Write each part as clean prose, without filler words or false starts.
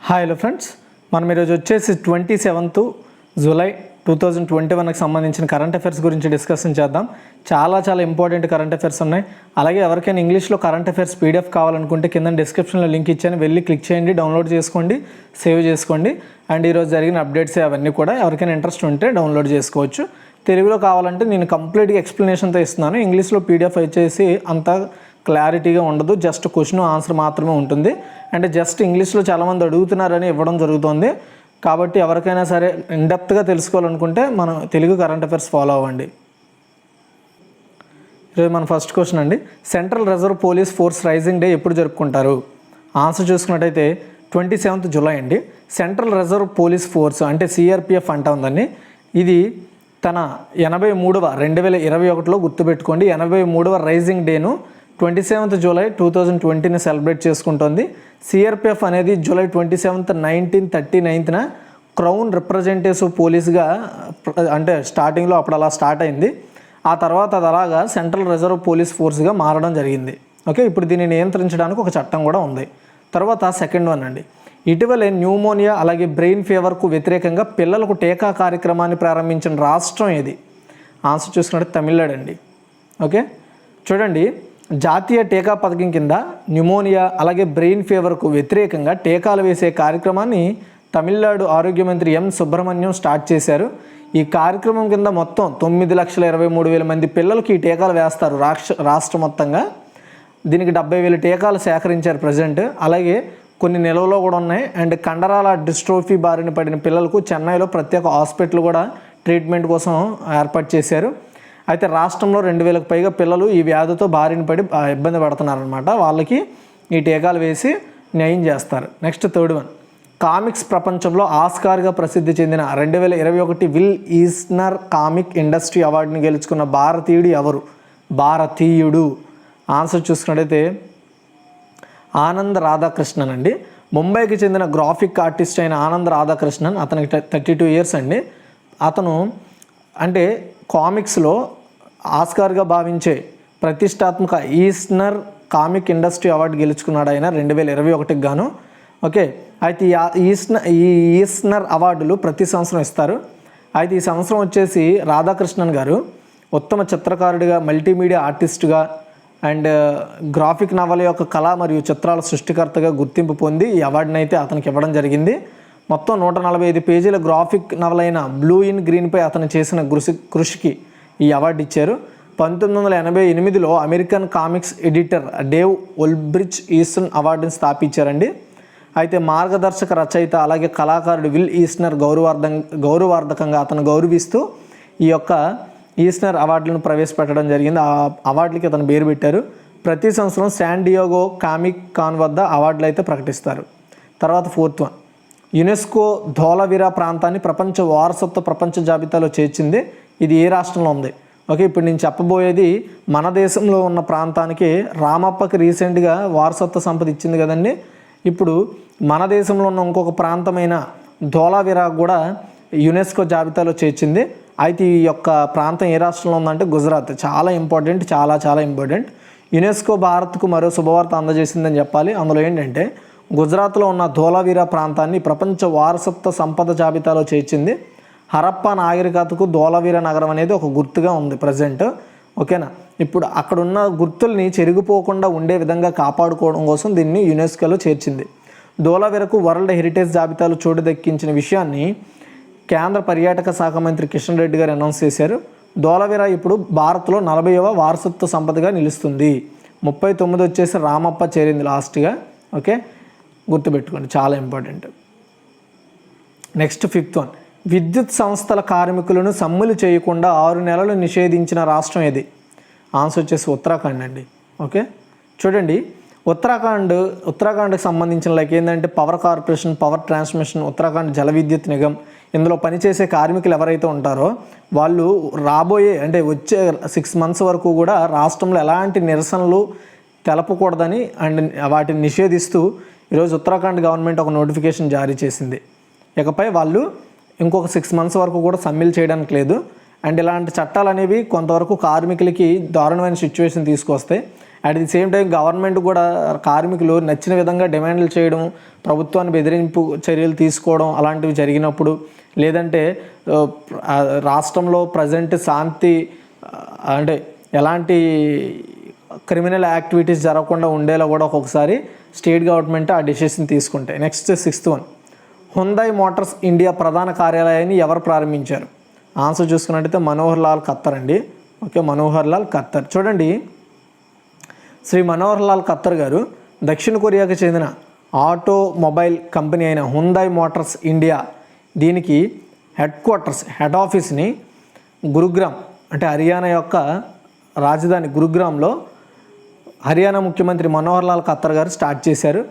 Hi hello friends, మనం ఈరోజు వచ్చేసి 27th జూలై 2021కి సంబంధించిన కరెంట్ అఫైర్స్ గురించి డిస్కషన్ చేద్దాం. చాలా ఇంపార్టెంట్ కరెంట్ అఫైర్స్ ఉన్నాయి. అలాగే ఎవరికైనా ఇంగ్లీష్లో కరెంట్ అఫైర్స్ పీడిఎఫ్ కావాలనుకుంటే కింద డిస్క్రిప్షన్లో లింక్ ఇచ్చాను, వెళ్ళి క్లిక్ చేయండి, డౌన్లోడ్ చేసుకోండి, సేవ్ చేసుకోండి. అండ్ ఈరోజు జరిగిన అప్డేట్స్ అవన్నీ కూడా ఎవరికైనా ఇంట్రెస్ట్ ఉంటే డౌన్లోడ్ చేసుకోవచ్చు. తెలుగులో కావాలంటే నేను కంప్లీట్గా ఎక్స్ప్లెనేషన్తో ఇస్తున్నాను. ఇంగ్లీష్లో పీడిఎఫ్ వచ్చేసి అంత క్లారిటీగా ఉండదు, జస్ట్ క్వశ్చన్ ఆన్సర్ మాత్రమే ఉంటుంది. అంటే జస్ట్ ఇంగ్లీష్లో చాలామంది అడుగుతున్నారని ఇవ్వడం జరుగుతుంది. కాబట్టి ఎవరికైనా సరే ఇన్డెప్త్గా తెలుసుకోవాలనుకుంటే మనం తెలుగు కరెంట్ అఫైర్స్ ఫాలో అవ్వండి. ఈరోజు మన ఫస్ట్ క్వశ్చన్ అండి, central reserve police force rising day ఎప్పుడు జరుపుకుంటారు? ఆన్సర్ చూసుకున్నట్టయితే 27th జూలై అండి. సెంట్రల్ రిజర్వ్ పోలీస్ ఫోర్స్ అంటే సిఆర్పిఎఫ్ అంటా ఉందండి. ఇది తన 83వ 2021లో గుర్తుపెట్టుకోండి, 83వ రైజింగ్ డేను 27th జూలై 2020ని సెలబ్రేట్ చేసుకుంటుంది. సిఆర్పిఎఫ్ అనేది జూలై 27th 1939న క్రౌన్ రిప్రజెంటేటివ్ పోలీస్గా అంటే స్టార్టింగ్లో అప్పుడు అలా స్టార్ట్ అయింది. ఆ తర్వాత అది అలాగా సెంట్రల్ రిజర్వ్ పోలీస్ ఫోర్స్గా మారడం జరిగింది. ఓకే, ఇప్పుడు దీన్ని నియంత్రించడానికి ఒక చట్టం కూడా ఉంది. తర్వాత సెకండ్ వన్ అండి, ఇటీవలే న్యూమోనియా అలాగే బ్రెయిన్ ఫీవర్కు వ్యతిరేకంగా పిల్లలకు టీకా కార్యక్రమాన్ని ప్రారంభించిన రాష్ట్రం ఏది? ఆన్సర్ చూసుకుంటే తమిళనాడు అండి. ఓకే, చూడండి, జాతీయ టీకా పథకం కింద న్యూమోనియా అలాగే బ్రెయిన్ ఫీవర్కు వ్యతిరేకంగా టీకాలు వేసే కార్యక్రమాన్ని తమిళనాడు ఆరోగ్య మంత్రి ఎం సుబ్రహ్మణ్యం స్టార్ట్ చేశారు. ఈ కార్యక్రమం కింద మొత్తం 9,23,000 మంది పిల్లలకి ఈ టీకాలు వేస్తారు రాష్ట్ర మొత్తంగా. దీనికి 70,000 టీకాలు సేకరించారు ప్రజెంట్. అలాగే కొన్ని నిల్వలో కూడా ఉన్నాయి. అండ్ కండరాల డిస్ట్రోఫీ బారిన పడిన పిల్లలకు చెన్నైలో ప్రత్యేక హాస్పిటల్ కూడా ట్రీట్మెంట్ కోసం ఏర్పాటు చేశారు. అయితే రాష్ట్రంలో 2,000కు పైగా పిల్లలు ఈ వ్యాధితో బారిన పడి ఇబ్బంది పడుతున్నారనమాట. వాళ్ళకి ఈ టీకాలు వేసి న్యాయం చేస్తారు. నెక్స్ట్ థర్డ్ వన్, కామిక్స్ ప్రపంచంలో ఆస్కార్గా ప్రసిద్ధి చెందిన 2021 విల్ ఈస్నర్ కామిక్ ఇండస్ట్రీ అవార్డుని గెలుచుకున్న భారతీయుడు ఎవరు? భారతీయుడు ఆన్సర్ చూసుకున్నట్టయితే ఆనంద్ రాధాకృష్ణన్ అండి. ముంబైకి చెందిన గ్రాఫిక్ ఆర్టిస్ట్ అయిన ఆనంద్ రాధాకృష్ణన్, అతనికి 32 years అండి. అతను అంటే కామిక్స్లో ఆస్కార్గా భావించే ప్రతిష్టాత్మక ఈస్నర్ కామిక్ ఇండస్ట్రీ అవార్డు గెలుచుకున్నాడు ఆయన 2021కి గాను. ఓకే, అయితే ఈ ఈస్నర్ అవార్డులు ప్రతి సంవత్సరం ఇస్తారు. అయితే ఈ సంవత్సరం వచ్చేసి రాధాకృష్ణన్ గారు ఉత్తమ చిత్రకారుడిగా, మల్టీమీడియా ఆర్టిస్టుగా అండ్ గ్రాఫిక్ నవల యొక్క కళ మరియు చిత్రాల సృష్టికర్తగా గుర్తింపు పొంది ఈ అవార్డుని అయితే అతనికి ఇవ్వడం జరిగింది. మొత్తం 145 పేజీల గ్రాఫిక్ నవలైన బ్లూ ఇన్ గ్రీన్పై అతను చేసిన కృషికి ఈ అవార్డు ఇచ్చారు. 1988లో American comics editor Dave Olbrich Eastern అవార్డుని స్థాపించారండి. అయితే మార్గదర్శక రచయిత అలాగే కళాకారుడు విల్ ఈస్నర్ గౌరవార్థకంగా అతను గౌరవిస్తూ ఈ యొక్క ఈస్నర్ అవార్డులను ప్రవేశపెట్టడం జరిగింది. ఆ అవార్డులకి అతను పేరు పెట్టారు. ప్రతి సంవత్సరం శాన్ డియోగో కామిక్ కాన్ వద్ద అవార్డులు అయితే ప్రకటిస్తారు. తర్వాత ఫోర్త్ వన్, యునెస్కో ధోలవీరా ప్రాంతాన్ని ప్రపంచ వారసత్వ ప్రపంచ జాబితాలో చేర్చింది. ఇది ఏ రాష్ట్రంలో ఉంది? ఓకే, ఇప్పుడు నేను చెప్పబోయేది మన దేశంలో ఉన్న ప్రాంతానికి రామప్పకి రీసెంట్గా వారసత్వ సంపద ఇచ్చింది కదండి. ఇప్పుడు మన దేశంలో ఉన్న ఇంకొక ప్రాంతమైన ధోలావీరా కూడా యునెస్కో జాబితాలో చేర్చింది. అయితే ఈ యొక్క ప్రాంతం ఏ రాష్ట్రంలో ఉందంటే గుజరాత్. చాలా ఇంపార్టెంట్, చాలా ఇంపార్టెంట్. యునెస్కో భారత్కు మరో శుభవార్త అందజేసిందని చెప్పాలి. అందులో ఏంటంటే గుజరాత్లో ఉన్న ధోలావీరా ప్రాంతాన్ని ప్రపంచ వారసత్వ సంపద జాబితాలో చేర్చింది. హరప్పా నాగరికతకు ధోలావీరా నగరం అనేది ఒక గుర్తుగా ఉంది ప్రజెంట్. ఓకేనా, ఇప్పుడు అక్కడున్న గుర్తుల్ని చెరిగిపోకుండా ఉండే విధంగా కాపాడుకోవడం కోసం దీన్ని యునెస్కోలో చేర్చింది. ధోలావీరకు వరల్డ్ హెరిటేజ్ జాబితాలో చోటు దక్కించిన విషయాన్ని కేంద్ర పర్యాటక శాఖ మంత్రి కిషన్ రెడ్డి గారు అనౌన్స్ చేశారు. ధోలావీరా ఇప్పుడు భారత్లో 40వ వారసత్వ సంపదగా నిలుస్తుంది. 39 వచ్చేసి రామప్ప చేరింది లాస్ట్గా. ఓకే, గుర్తుపెట్టుకోండి, చాలా ఇంపార్టెంట్. నెక్స్ట్ ఫిఫ్త్ వన్, విద్యుత్ సంస్థల కార్మికులను సమ్మెలు చేయకుండా 6 నెలలు నిషేధించిన రాష్ట్రం ఏది? ఆన్సర్ వచ్చేసి ఉత్తరాఖండ్ అండి. ఓకే, చూడండి, ఉత్తరాఖండ్కి సంబంధించిన ఏంటంటే power corporation, power transmission, Uttarakhand జల విద్యుత్ నిగమ్, ఇందులో పనిచేసే కార్మికులు ఎవరైతే ఉంటారో వాళ్ళు వచ్చే 6 months వరకు కూడా రాష్ట్రంలో ఎలాంటి నిరసనలు తెలపకూడదని అండ్ వాటిని నిషేధిస్తూ ఈరోజు ఉత్తరాఖండ్ గవర్నమెంట్ ఒక నోటిఫికేషన్ జారీ చేసింది. ఇకపై వాళ్ళు ఇంకొక 6 months వరకు కూడా సమ్మెలు చేయడానికి లేదు. అండ్ ఇలాంటి చట్టాలు అనేవి కొంతవరకు కార్మికులకి దారుణమైన సిచ్యువేషన్ తీసుకొస్తాయి. At the same time government కూడా కార్మికులు నచ్చిన విధంగా డిమాండ్లు చేయడం, ప్రభుత్వాన్ని బెదిరింపు చర్యలు తీసుకోవడం అలాంటివి జరిగినప్పుడు, లేదంటే రాష్ట్రంలో ప్రజెంట్ శాంతి అంటే ఎలాంటి క్రిమినల్ యాక్టివిటీస్ జరగకుండా ఉండేలా కూడా ఒక్కొక్కసారి స్టేట్ గవర్నమెంట్ ఆ డెసిషన్ తీసుకుంటాయి. Next 6th one, హుందాయ్ Motors India ప్రధాన కార్యాలయాన్ని ఎవరు ప్రారంభించారు? ఆన్సర్ చూసుకున్నట్టయితే మనోహర్ లాల్ ఖత్తర్ అండి. ఓకే, మనోహర్ లాల్ ఖత్తర్. చూడండి, శ్రీ మనోహర్ లాల్ ఖత్తర్ గారు దక్షిణ కొరియాకు చెందిన ఆటోమొబైల్ కంపెనీ అయిన హుందాయ్ మోటార్స్ ఇండియా దీనికి హెడ్ ఆఫీస్ని గురుగ్రామ్ అంటే హర్యానా యొక్క రాజధాని గురుగ్రామ్లో హర్యానా ముఖ్యమంత్రి మనోహర్ లాల్ ఖత్తర్ గారు స్టార్ట్ చేశారు.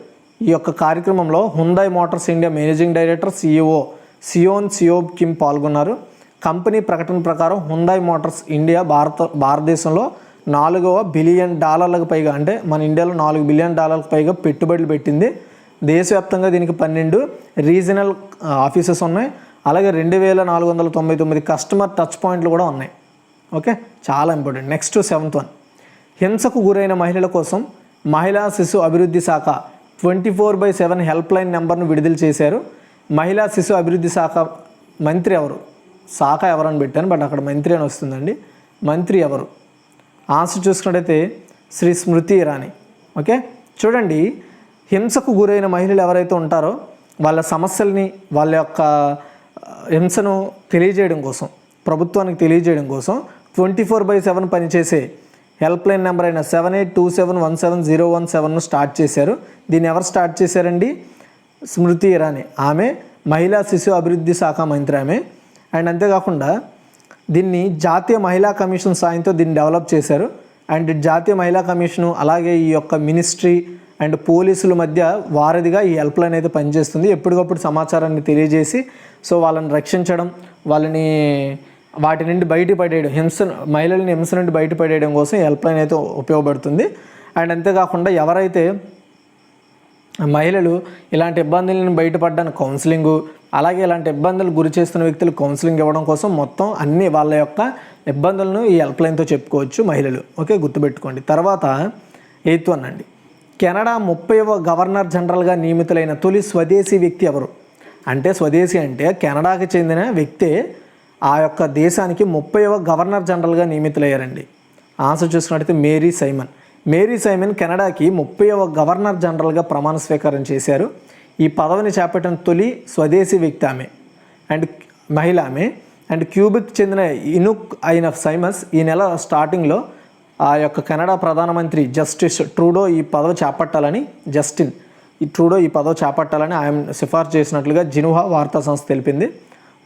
ఈ యొక్క కార్యక్రమంలో హుందాయ్ Motors India managing director CEO సియోన్ సియోబ్ కిమ్ పాల్గొన్నారు. కంపెనీ ప్రకటన ప్రకారం హుందాయ్ మోటార్స్ ఇండియా భారతదేశంలో $4 బిలియన్ పైగా, అంటే మన ఇండియాలో $4 బిలియన్ పైగా పెట్టుబడులు పెట్టింది. దేశవ్యాప్తంగా దీనికి 12 రీజనల్ ఆఫీసెస్ ఉన్నాయి. అలాగే 2499 కస్టమర్ టచ్ పాయింట్లు కూడా ఉన్నాయి. ఓకే, చాలా ఇంపార్టెంట్. నెక్స్ట్ 7th వన్, హింసకు గురైన మహిళల కోసం మహిళా శిశు అభివృద్ధి శాఖ 24/7 హెల్ప్ లైన్ నెంబర్ను విడుదల చేశారు. మహిళా శిశు అభివృద్ధి శాఖ మంత్రి ఎవరు? శాఖ ఎవరని పెట్టాను, బట్ అక్కడ మంత్రి అని వస్తుందండి. మంత్రి ఎవరు? ఆన్సర్ చూసుకున్నట్టయితే శ్రీ స్మృతి ఇరానీ. ఓకే, చూడండి, హింసకు గురైన మహిళలు ఎవరైతే ఉంటారో వాళ్ళ సమస్యల్ని, వాళ్ళ యొక్క హింసను తెలియజేయడం కోసం, ప్రభుత్వానికి తెలియజేయడం కోసం 24/7 పనిచేసే హెల్ప్ లైన్ నెంబర్ అయిన 7827170117ను స్టార్ట్ చేశారు. దీన్ని ఎవరు స్టార్ట్ చేశారండి? స్మృతి ఇరానీ. ఆమె మహిళా శిశు అభివృద్ధి శాఖ మంత్రి ఆమె. అండ్ అంతేకాకుండా దీన్ని జాతీయ మహిళా కమిషన్ సాయంతో దీన్ని డెవలప్ చేశారు. అండ్ జాతీయ మహిళా కమిషను అలాగే ఈ యొక్క మినిస్ట్రీ అండ్ పోలీసుల మధ్య వారధిగా ఈ హెల్ప్ లైన్ అయితే పనిచేస్తుంది. ఎప్పటికప్పుడు సమాచారాన్ని తెలియజేసి వాళ్ళని రక్షించడం, వాళ్ళని వాటి నుండి బయటపడేయడం, మహిళల్ని హింస నుండి బయటపడేయడం కోసం హెల్ప్ లైన్ అయితే ఉపయోగపడుతుంది. అండ్ అంతేకాకుండా ఎవరైతే మహిళలు ఇలాంటి ఇబ్బందులను బయటపడడానికి కౌన్సిలింగు, అలాగే ఇలాంటి ఇబ్బందులు గురి చేస్తున్న వ్యక్తులు కౌన్సిలింగ్ ఇవ్వడం కోసం మొత్తం అన్ని వాళ్ళ యొక్క ఇబ్బందులను ఈ హెల్ప్ లైన్తో చెప్పుకోవచ్చు మహిళలు. ఓకే, గుర్తుపెట్టుకోండి. తర్వాత 8th వన్ అండి, కెనడా 30వ గవర్నర్ జనరల్గా నియమితులైన తొలి స్వదేశీ వ్యక్తి ఎవరు? అంటే స్వదేశీ అంటే కెనడాకి చెందిన వ్యక్తే ఆ యొక్క దేశానికి 30వ గవర్నర్ జనరల్గా నియమితులయ్యారండి. ఆన్సర్ చూసుకున్నట్టయితే మేరీ సైమన్ కెనడాకి 30వ గవర్నర్ జనరల్గా ప్రమాణ స్వీకారం చేశారు. ఈ పదవిని చేపట్టిన తొలి స్వదేశీ వ్యక్తి ఆమె అండ్ మహిళ ఆమె. అండ్ క్యూబెక్ చెందిన ఇనుక్ అయిన సైమన్స్ ఈ నెల స్టార్టింగ్లో ఆ యొక్క కెనడా ప్రధానమంత్రి జస్టిన్ ట్రూడో ఈ పదవి చేపట్టాలని ఆయన సిఫార్సు చేసినట్లుగా జినువా వార్తా సంస్థ తెలిపింది.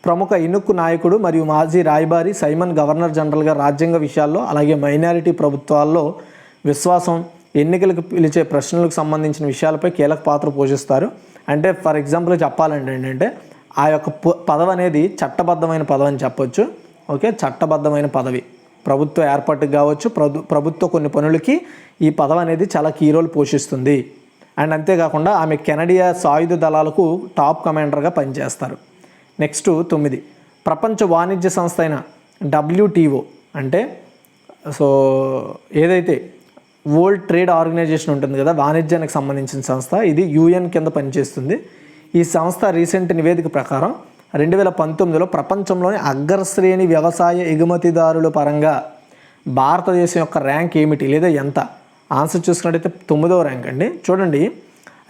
ప్రముఖ ఇనుక్ నాయకుడు మరియు మాజీ రాయబారి సైమన్ గవర్నర్ జనరల్గా రాజ్యాంగ విషయాల్లో అలాగే మైనారిటీ ప్రభుత్వాల్లో విశ్వాసం, ఎన్నికలకు పిలిచే ప్రశ్నలకు సంబంధించిన విషయాలపై కీలక పాత్ర పోషిస్తారు. అంటే ఫర్ ఎగ్జాంపుల్ చెప్పాలంటే ఏంటంటే ఆ యొక్క పదవి అనేది చట్టబద్ధమైన పదవి అని చెప్పొచ్చు. ఓకే, చట్టబద్ధమైన పదవి, ప్రభుత్వ ఏర్పాటుకు కావచ్చు, ప్రభుత్వ కొన్ని పనులకి ఈ పదవి అనేది చాలా కీ రోల్ పోషిస్తుంది. అండ్ అంతేకాకుండా ఆమె కెనడియా సాయుధ దళాలకు టాప్ కమాండర్గా పనిచేస్తారు. నెక్స్ట్ 9, ప్రపంచ వాణిజ్య సంస్థ అయిన WTO అంటే ఏదైతే వరల్డ్ ట్రేడ్ ఆర్గనైజేషన్ ఉంటుంది కదా, వాణిజ్యానికి సంబంధించిన సంస్థ, ఇది UN కింద పనిచేస్తుంది. ఈ సంస్థ రీసెంట్ నివేదిక ప్రకారం 2019లో ప్రపంచంలోని అగ్రశ్రేణి వ్యవసాయ ఎగుమతిదారుల పరంగా భారతదేశం యొక్క ర్యాంక్ ఏమిటి లేదా ఎంత? ఆన్సర్ చూసుకున్నట్టయితే 9వ ర్యాంక్ అండి. చూడండి,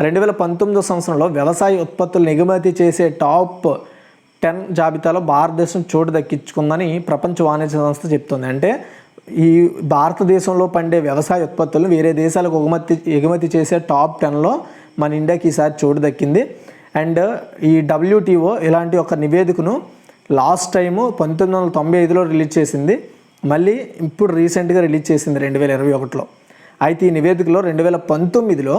2019 సంవత్సరంలో వ్యవసాయ ఉత్పత్తులను ఎగుమతి చేసే టాప్ 10 జాబితాలో భారతదేశం చోటు దక్కించుకుందని ప్రపంచ వాణిజ్య సంస్థ చెప్తుంది. అంటే ఈ భారతదేశంలో పండే వ్యవసాయ ఉత్పత్తులను వేరే దేశాలకు ఎగుమతి చేసే టాప్ 10లో మన ఇండియాకి ఈసారి చోటు దక్కింది. అండ్ ఈ WTO ఇలాంటి ఒక నివేదికను లాస్ట్ టైము 1995లో రిలీజ్ చేసింది, మళ్ళీ ఇప్పుడు రీసెంట్గా రిలీజ్ చేసింది 2021లో. అయితే ఈ నివేదికలో 2019లో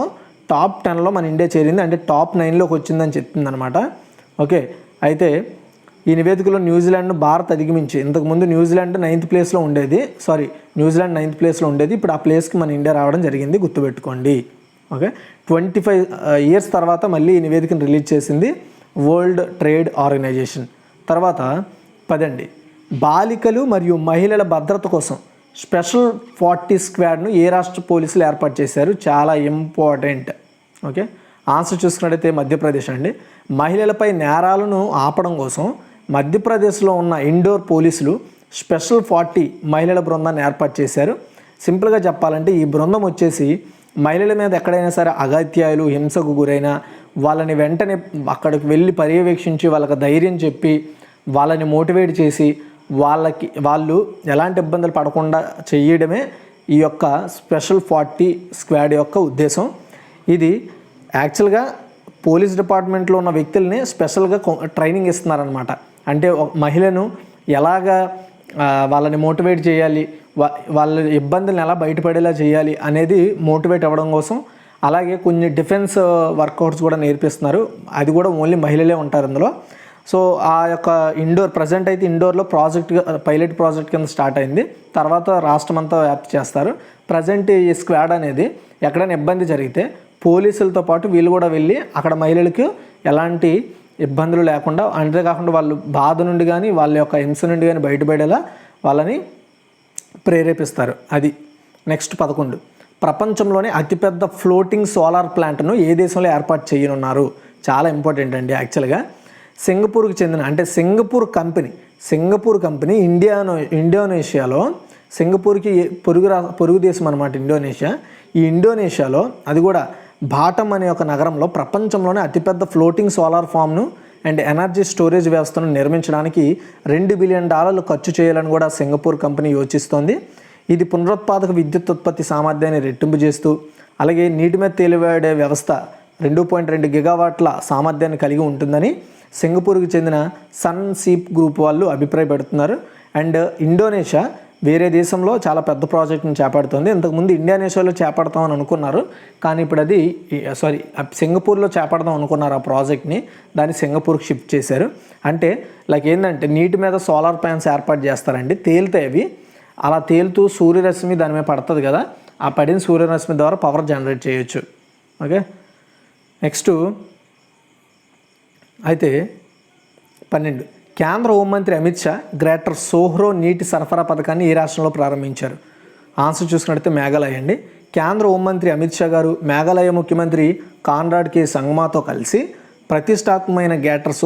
టాప్ 10లో మన ఇండియా చేరింది, అంటే టాప్ 9లోకి వచ్చిందని చెప్తుంది అనమాట. ఓకే, అయితే ఈ నివేదికలో న్యూజిలాండ్ను భారత్ అధిగమించి, ఇంతకుముందు న్యూజిలాండ్ 9th ప్లేస్లో ఉండేది, న్యూజిలాండ్ 9th ప్లేస్లో ఉండేది, ఇప్పుడు ఆ ప్లేస్కి మన ఇండియా రావడం జరిగింది, గుర్తుపెట్టుకోండి. ఓకే, 25 ఇయర్స్ తర్వాత మళ్ళీ ఈ నివేదికను రిలీజ్ చేసింది వరల్డ్ ట్రేడ్ ఆర్గనైజేషన్. తర్వాత 10 బాలికలు మరియు మహిళల భద్రత కోసం స్పెషల్ 40 స్క్వాడ్ను ఏ రాష్ట్ర పోలీసులు ఏర్పాటు చేశారు? చాలా ఇంపార్టెంట్. ఓకే, ఆన్సర్ చూసుకున్నట్టయితే మధ్యప్రదేశ్ అండి. మహిళలపై నేరాలను ఆపడం కోసం మధ్యప్రదేశ్లో ఉన్న ఇండోర్ పోలీసులు స్పెషల్ 40 మహిళల బృందాన్ని ఏర్పాటు చేశారు. సింపుల్గా చెప్పాలంటే ఈ బృందం వచ్చేసి మహిళల మీద ఎక్కడైనా సరే అఘాయిత్యాలు, హింసకు గురైనా వాళ్ళని వెంటనే అక్కడికి వెళ్ళి పర్యవేక్షించి వాళ్ళకి ధైర్యం చెప్పి వాళ్ళని మోటివేట్ చేసి వాళ్ళు ఎలాంటి ఇబ్బందులు పడకుండా చేయడమే ఈ యొక్క స్పెషల్ 40 స్క్వాడ్ యొక్క ఉద్దేశం. ఇది యాక్చువల్గా పోలీస్ డిపార్ట్మెంట్లో ఉన్న వ్యక్తుల్ని స్పెషల్గా ట్రైనింగ్ ఇస్తున్నారనమాట. అంటే ఒక మహిళను ఎలాగా వాళ్ళని మోటివేట్ చేయాలి, వాళ్ళ ఇబ్బందులను ఎలా బయటపడేలా చేయాలి అనేది మోటివేట్ అవ్వడం కోసం. అలాగే కొన్ని డిఫెన్స్ వర్కౌట్స్ కూడా నేర్పిస్తున్నారు. అది కూడా ఓన్లీ మహిళలే ఉంటారు అందులో. సో ఆ యొక్క ప్రజెంట్ అయితే ఇండోర్లో పైలట్ ప్రాజెక్ట్ కింద స్టార్ట్ అయింది. తర్వాత రాష్ట్రం అంతా వ్యాప్తి చేస్తారు. ప్రజెంట్ ఈ స్క్వాడ్ అనేది ఎక్కడైనా ఇబ్బంది జరిగితే పోలీసులతో పాటు వీళ్ళు కూడా వెళ్ళి అక్కడ మహిళలకు ఎలాంటి ఇబ్బందులు లేకుండా, అంతేకాకుండా వాళ్ళు బాధ నుండి కానీ వాళ్ళ యొక్క హింస నుండి కానీ బయటపడేలా వాళ్ళని ప్రేరేపిస్తారు. అది. నెక్స్ట్ 11, ప్రపంచంలోనే అతిపెద్ద ఫ్లోటింగ్ సోలార్ ప్లాంట్ను ఏ దేశంలో ఏర్పాటు చేయనున్నారు? చాలా ఇంపార్టెంట్ అండి. యాక్చువల్గా సింగపూర్కి చెందిన సింగపూర్ కంపెనీ ఇండోనేషియాలో, సింగపూర్కి పొరుగు దేశం అనమాట ఇండోనేషియా. ఈ ఇండోనేషియాలో అది కూడా బాటం అనే ఒక నగరంలో ప్రపంచంలోనే అతిపెద్ద ఫ్లోటింగ్ సోలార్ ఫామ్ను అండ్ ఎనర్జీ స్టోరేజ్ వ్యవస్థను నిర్మించడానికి $2 బిలియన్ ఖర్చు చేయాలని కూడా సింగపూర్ కంపెనీ యోచిస్తోంది. ఇది పునరుత్పాదక విద్యుత్ ఉత్పత్తి సామర్థ్యాన్ని రెట్టింపు చేస్తూ, అలాగే నీటి మీద తేలియాడే వ్యవస్థ 2.2 గిగావాట్ల సామర్థ్యాన్ని కలిగి ఉంటుందని సింగపూర్కి చెందిన సన్ సీప్ గ్రూప్ వాళ్ళు అభిప్రాయపడుతున్నారు. అండ్ ఇండోనేషియా వేరే దేశంలో చాలా పెద్ద ప్రాజెక్ట్ని చేపడుతుంది. ఇంతకుముందు ఇండోనేషియాలో చేపడతామని అనుకున్నారు, కానీ ఇప్పుడు అది సింగపూర్లో చేపడదాం అనుకున్నారు ఆ ప్రాజెక్ట్ని. దాన్ని సింగపూర్కి షిఫ్ట్ చేశారు. అంటే ఏంటంటే నీటి మీద సోలార్ ప్యాన్స్ ఏర్పాటు చేస్తారండి. తేలితే అవి అలా తేలుతూ సూర్యరశ్మి దాని మీద పడుతుంది కదా, ఆ పడిన సూర్యరశ్మి ద్వారా పవర్ జనరేట్ చేయొచ్చు. ఓకే, నెక్స్ట్ అయితే 12, కేంద్ర హోంమంత్రి అమిత్ షా గ్రేటర్ సోహ్రో నీటి సరఫరా పథకాన్ని ఏ రాష్ట్రంలో ప్రారంభించారు? ఆన్సర్ చూసుకున్నట్లయితే మేఘాలయ అండి. కేంద్ర హోంమంత్రి అమిత్ షా గారు మేఘాలయ ముఖ్యమంత్రి కాన్రాడ్ కే సంగ్మాతో కలిసి ప్రతిష్టాత్మకమైన గ్రేటర్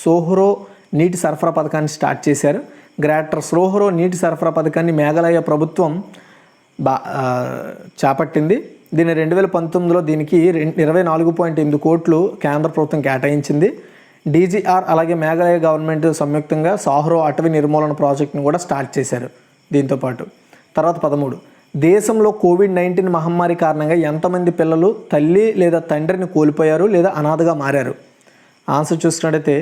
సోహ్రో నీటి సరఫరా పథకాన్ని స్టార్ట్ చేశారు. గ్రేటర్ సోహ్రో నీటి సరఫరా పథకాన్ని మేఘాలయ ప్రభుత్వం చేపట్టింది. దీన్ని 2019లో దీనికి 24.8 కోట్లు కేంద్ర ప్రభుత్వం కేటాయించింది. డీజీఆర్ అలాగే మేఘాలయ గవర్నమెంట్ సంయుక్తంగా సోహ్రో అటవీ నిర్మూలన ప్రాజెక్టును కూడా స్టార్ట్ చేశారు దీంతోపాటు. తర్వాత 13, దేశంలో కోవిడ్-19 మహమ్మారి కారణంగా ఎంతమంది పిల్లలు తల్లి లేదా తండ్రిని కోల్పోయారు లేదా అనాథగా మారారు? ఆన్సర్ చూసినట్టయితే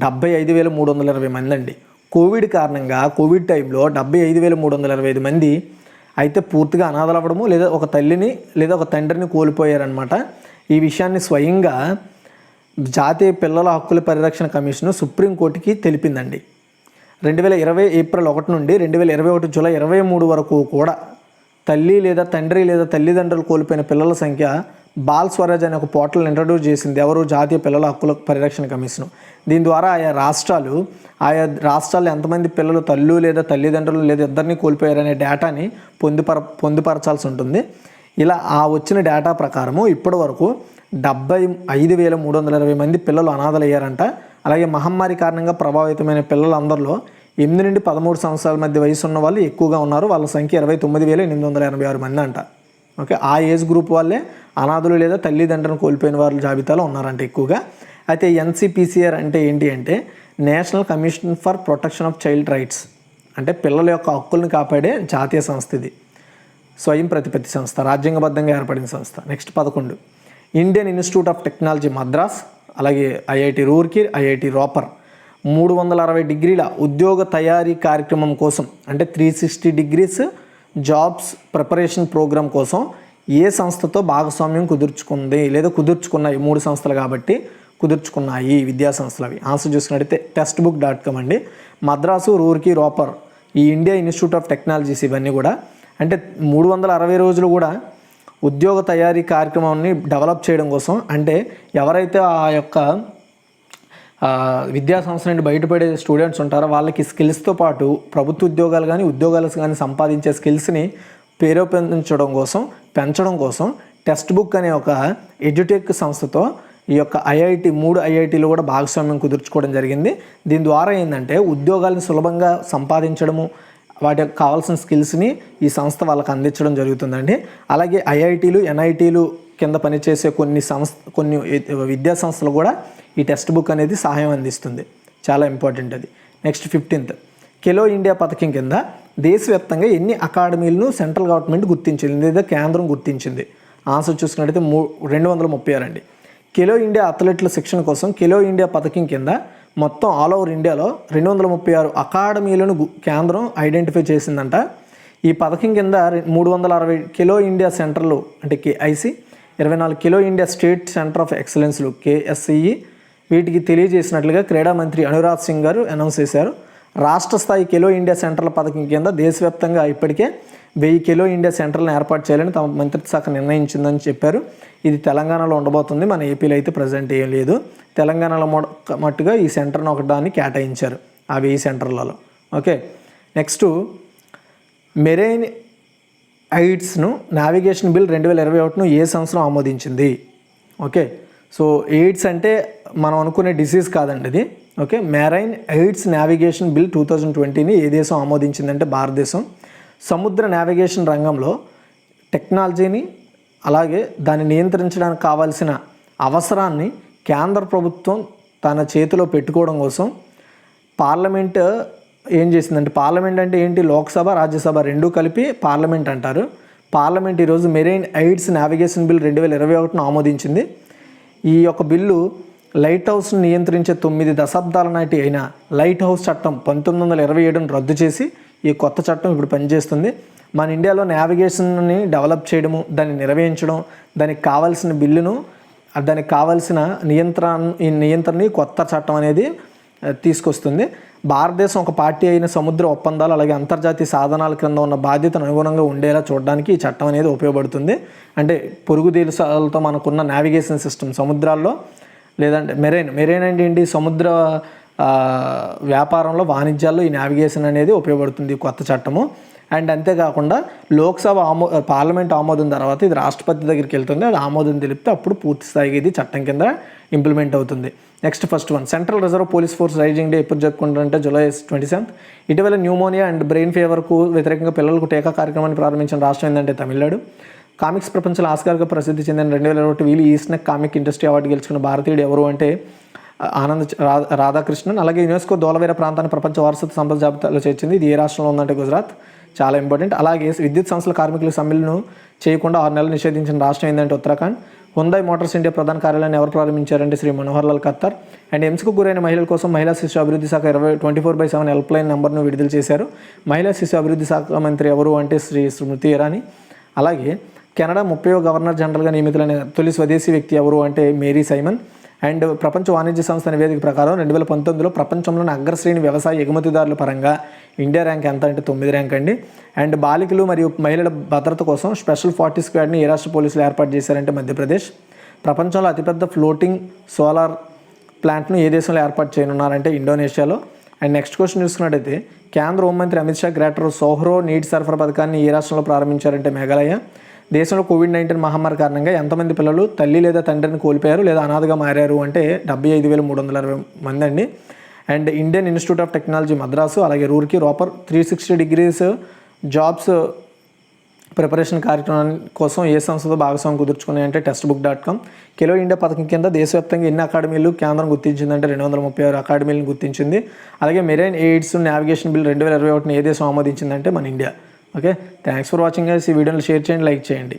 75,320 మంది అండి. కోవిడ్ కారణంగా కోవిడ్ టైంలో 75,325 మంది అయితే పూర్తిగా అనాథలు అవ్వడము లేదా ఒక తల్లిని లేదా ఒక తండ్రిని కోల్పోయారనమాట. ఈ విషయాన్ని స్వయంగా జాతీయ పిల్లల హక్కుల పరిరక్షణ కమిషన్ సుప్రీంకోర్టుకి తెలిపిందండి. 2020 ఏప్రిల్ 1 నుండి 2021 జూలై 23 వరకు కూడా తల్లి లేదా తండ్రి లేదా తల్లిదండ్రులు కోల్పోయిన పిల్లల సంఖ్య బాల్ స్వరాజ్ అనే ఒక పోర్టల్ ఇంట్రడ్యూస్ చేసింది ఎవరు? జాతీయ పిల్లల హక్కుల పరిరక్షణ కమిషన్. దీని ద్వారా ఆయా రాష్ట్రాలు ఎంతమంది పిల్లలు తల్లు లేదా తల్లిదండ్రులు లేదా ఇద్దరిని కోల్పోయారనే డేటాని పొందుపరచాల్సి ఉంటుంది. ఇలా వచ్చిన డేటా ప్రకారము ఇప్పటి వరకు 75,320 మంది పిల్లలు అనాథలయ్యారంట. అలాగే మహమ్మారి కారణంగా ప్రభావితమైన పిల్లలందరిలో 8 నుండి 13 సంవత్సరాల మధ్య వయసు ఉన్న వాళ్ళు ఎక్కువగా ఉన్నారు. వాళ్ళ సంఖ్య 29,886 మంది అంట. ఓకే, ఆ ఏజ్ గ్రూప్ వాళ్ళే అనాథులు లేదా తల్లిదండ్రులను కోల్పోయిన వాళ్ళ జాబితాలో ఉన్నారంట ఎక్కువగా. అయితే NCPCR అంటే ఏంటి అంటే national commission for protection of child rights, అంటే పిల్లల యొక్క హక్కులను కాపాడే జాతీయ సంస్థ. ఇది స్వయం ప్రతిపత్తి సంస్థ, రాజ్యాంగబద్ధంగా ఏర్పడిన సంస్థ. Next 11, Indian Institute of technology Madras అలాగే IIT రూర్కీ, IIT రోపర్ 360 డిగ్రీల ఉద్యోగ తయారీ కార్యక్రమం కోసం, అంటే 360 డిగ్రీస్ జాబ్స్ ప్రిపరేషన్ ప్రోగ్రామ్ కోసం ఏ సంస్థతో భాగస్వామ్యం కుదుర్చుకుంది లేదా కుదుర్చుకున్నాయి? 3 సంస్థలు కాబట్టి కుదుర్చుకున్నాయి విద్యా సంస్థలు అవి. ఆన్సర్ చూసుకున్నట్టయితే textbook.com అండి. మద్రాసు, రూర్కీ, రోపర్, ఈ ఇండియా ఇన్స్టిట్యూట్ ఆఫ్ టెక్నాలజీస్ ఇవన్నీ కూడా అంటే 360 రోజులు కూడా ఉద్యోగ తయారీ కార్యక్రమాన్ని డెవలప్ చేయడం కోసం, అంటే ఎవరైతే ఆ యొక్క విద్యా సంస్థ నుండి బయటపడే స్టూడెంట్స్ ఉంటారో వాళ్ళకి స్కిల్స్తో పాటు ప్రభుత్వ ఉద్యోగాలు కానీ సంపాదించే స్కిల్స్ని పెంచడం కోసం టెక్స్ట్ బుక్ అనే ఒక ఎడ్యుటెక్ సంస్థతో ఈ యొక్క మూడు ఐఐటీలు కూడా భాగస్వామ్యం కుదుర్చుకోవడం జరిగింది. దీని ద్వారా ఏంటంటే ఉద్యోగాలను సులభంగా సంపాదించడము, వాటికి కావాల్సిన స్కిల్స్ని ఈ సంస్థ వాళ్ళకి అందించడం జరుగుతుందండి. అలాగే ఐఐటీలు ఎన్ఐటీలు కింద పనిచేసే కొన్ని విద్యా సంస్థలు కూడా ఈ టెక్స్ట్ బుక్ అనేది సహాయం అందిస్తుంది. చాలా ఇంపార్టెంట్ అది. నెక్స్ట్ 15th ఖేలో ఇండియా పథకం కింద దేశవ్యాప్తంగా ఎన్ని అకాడమీలను సెంట్రల్ గవర్నమెంట్ గుర్తించింది లేదా కేంద్రం గుర్తించింది? ఆన్సర్ చూసుకున్నట్టయితే 236 అండి. ఖేలో ఇండియా అథ్లెట్ల శిక్షణ కోసం ఖేలో ఇండియా పథకం కింద మొత్తం ఆల్ ఓవర్ ఇండియాలో 236 అకాడమీలను కేంద్రం ఐడెంటిఫై చేసిందంట. ఈ పథకం కింద 360 ఖేలో ఇండియా సెంటర్లు అంటే KIC, 24 Khelo India state centre of ఎక్సలెన్స్లు KSCE వీటికి తెలియజేసినట్లుగా క్రీడా మంత్రి అనురాగ్ సింగ్ గారు అనౌన్స్ చేశారు. రాష్ట్ర స్థాయి ఖేలో ఇండియా సెంటర్ల పథకం కింద దేశవ్యాప్తంగా ఇప్పటికే 1000 ఖేలో ఇండియా సెంటర్లను ఏర్పాటు చేయాలని తమ మంత్రిత్వ శాఖ నిర్ణయించిందని చెప్పారు. ఇది తెలంగాణలో ఉండబోతుంది, మన ఏపీలో అయితే ప్రజెంట్ ఏం లేదు. తెలంగాణలో మట్టుగా ఈ సెంటర్ను ఒకదాన్ని కేటాయించారు ఆ 1000 సెంటర్లలో. ఓకే, నెక్స్ట్ మెరైన్ ఎయిడ్స్ను నావిగేషన్ బిల్ 2021ను ఏ సంవత్సరం ఆమోదించింది? ఓకే, సో ఎయిడ్స్ అంటే మనం అనుకునే డిసీజ్ కాదండి ఇది. Okay, marine aids navigation bill 2020ని ఏ దేశం ఆమోదించిందంటే భారతదేశం. సముద్ర నావిగేషన్ రంగంలో టెక్నాలజీని అలాగే దాన్ని నియంత్రించడానికి కావాల్సిన అవసరాన్ని కేంద్ర ప్రభుత్వం తన చేతిలో పెట్టుకోవడం కోసం పార్లమెంట్ ఏం చేసిందంటే, పార్లమెంట్ అంటే ఏంటి, లోక్సభ రాజ్యసభ రెండూ కలిపి పార్లమెంట్ అంటారు. పార్లమెంట్ ఈరోజు మెరైన్ ఎయిడ్స్ నావిగేషన్ బిల్ 2021ను ఆమోదించింది. ఈ యొక్క బిల్లు లైట్ హౌస్ను నియంత్రించే 9 దశాబ్దాల నాటి అయిన లైట్ హౌస్ చట్టం 1927ను రద్దు చేసి ఈ కొత్త చట్టం ఇప్పుడు పనిచేస్తుంది. మన ఇండియాలో నావిగేషన్ని డెవలప్ చేయడము, దాన్ని నిర్వహించడం, దానికి కావాల్సిన బిల్లును, దానికి కావాల్సిన నియంత్రణని కొత్త చట్టం అనేది తీసుకొస్తుంది. భారతదేశం ఒక పార్టీ అయిన సముద్ర ఒప్పందాలు అలాగే అంతర్జాతీయ సాధనాల క్రింద ఉన్న బాధ్యతను అనుగుణంగా ఉండేలా చూడడానికి ఈ చట్టం అనేది ఉపయోగపడుతుంది. అంటే పొరుగు దేశాలతో మనకున్న నావిగేషన్ సిస్టమ్ సముద్రాల్లో లేదంటే మెరైన్ అంటే ఏంటి, సముద్ర వ్యాపారంలో వాణిజ్యాల్లో ఈ నావిగేషన్ అనేది ఉపయోగపడుతుంది కొత్త చట్టము. అండ్ అంతేకాకుండా లోక్సభ పార్లమెంట్ ఆమోదం తర్వాత ఇది రాష్ట్రపతి దగ్గరికి వెళ్తుంది. అది ఆమోదం తెలిపితే అప్పుడు పూర్తి స్థాయిగా ఇది చట్టం కింద ఇంప్లిమెంట్ అవుతుంది. Next first one, central reserve police force rising day ఎప్పుడు జరుపుకుంటారంటే July 27th. ఇటీవల న్యూమోనియా అండ్ బ్రెయిన్ ఫీవర్కు వ్యతిరేకంగా పిల్లలకు టీకా కార్యక్రమాన్ని ప్రారంభించిన రాష్ట్రం ఏంటంటే తమిళనాడు. కామిక్స్ ప్రపంచంలో ఆస్కార్గా ప్రసిద్ధి చెందిన 2021 వీల్ ఈస్నెక్ కామిక్ ఇండస్ట్రీ అవార్డు గెలుచుకున్న భారతీయుడు ఎవరు అంటే రాధాకృష్ణన్. అలాగే యునెస్కో ధోలవీర ప్రాంతాన్ని ప్రపంచ వారసత్వ సంపద జాబితాలో చేర్చింది. ఇది ఏ రాష్ట్రంలో ఉందంటే గుజరాత్. చాలా ఇంపార్టెంట్. అలాగే విద్యుత్ సంస్థల కార్మికుల సమ్మెలను చేయకుండా 6 నెలలు నిషేధించిన రాష్ట్రం ఏంటంటే ఉత్తరాఖండ్. హుందాయ్ మోటార్స్ ఇండియా ప్రధాన కార్యాలయాన్ని ఎవరు ప్రారంభించారంటే శ్రీ మనోహర్ లాల్ ఖట్టర్. అండ్ హింసకు గురైన మహిళల కోసం మహిళా శిశు అభివృద్ధి శాఖ 24/7 హెల్ప్ లైన్ నెంబర్ను విడుదల చేశారు. మహిళా శిశు అభివృద్ధి శాఖ మంత్రి ఎవరు అంటే శ్రీ స్మృతి ఇరానీ. అలాగే కెనడా 30వ గవర్నర్ జనరల్గా నియమితులైన తొలి స్వదేశీ వ్యక్తి ఎవరు అంటే మేరీ సైమన్. అండ్ ప్రపంచ వాణిజ్య సంస్థ నివేదిక ప్రకారం 2019లో ప్రపంచంలోని అగ్రశ్రేణి వ్యవసాయ ఎగుమతిదారుల పరంగా ఇండియా ర్యాంక్ ఎంత అంటే 9వ ర్యాంక్ అండి. అండ్ బాలికలు మరియు మహిళల భద్రత కోసం స్పెషల్ 40 స్క్వాడ్ని ఏ రాష్ట్ర పోలీసులు ఏర్పాటు చేశారంటే మధ్యప్రదేశ్. ప్రపంచంలో అతిపెద్ద ఫ్లోటింగ్ సోలార్ ప్లాంట్ను ఏ దేశంలో ఏర్పాటు చేయనున్నారంటే ఇండోనేషియాలో. అండ్ నెక్స్ట్ క్వశ్చన్ చూసుకున్నట్టయితే కేంద్ర హోంమంత్రి అమిత్ షా గ్రేటర్ సోహ్రో నీటి సరఫరా పథకాన్ని ఏ రాష్ట్రంలో ప్రారంభించారంటే మేఘాలయ. దేశంలో కోవిడ్-19 మహమ్మారి కారణంగా ఎంతమంది పిల్లలు తల్లి లేదా తండ్రిని కోల్పోయారు లేదా అనాథగా మారారు అంటే 75,320 మంది అండి. And Indian Institute of Technology Madras అలాగే Roorkee Ropar 360 degrees jobs preparation కార్యక్రమం కోసం ఏ సంస్థతో భాగస్వామ్యం కుదుర్చుకున్నాయంటే textbook.com. ఖేలో ఇండియా పథకం కింద దేశవ్యాప్తంగా ఎన్ని అకాడమీలు కేంద్రం గుర్తించిందంటే 236 అకాడమీలను గుర్తించింది. అలాగే మెరైన్ ఎయిడ్స్ నావిగేషన్ బిల్ 2021ని ఏ దేశం ఆమోదించిందంటే మన India. Okay, thanks for watching guys. ఈ వీడియోని షేర్ చేయండి, లైక్ చేయండి.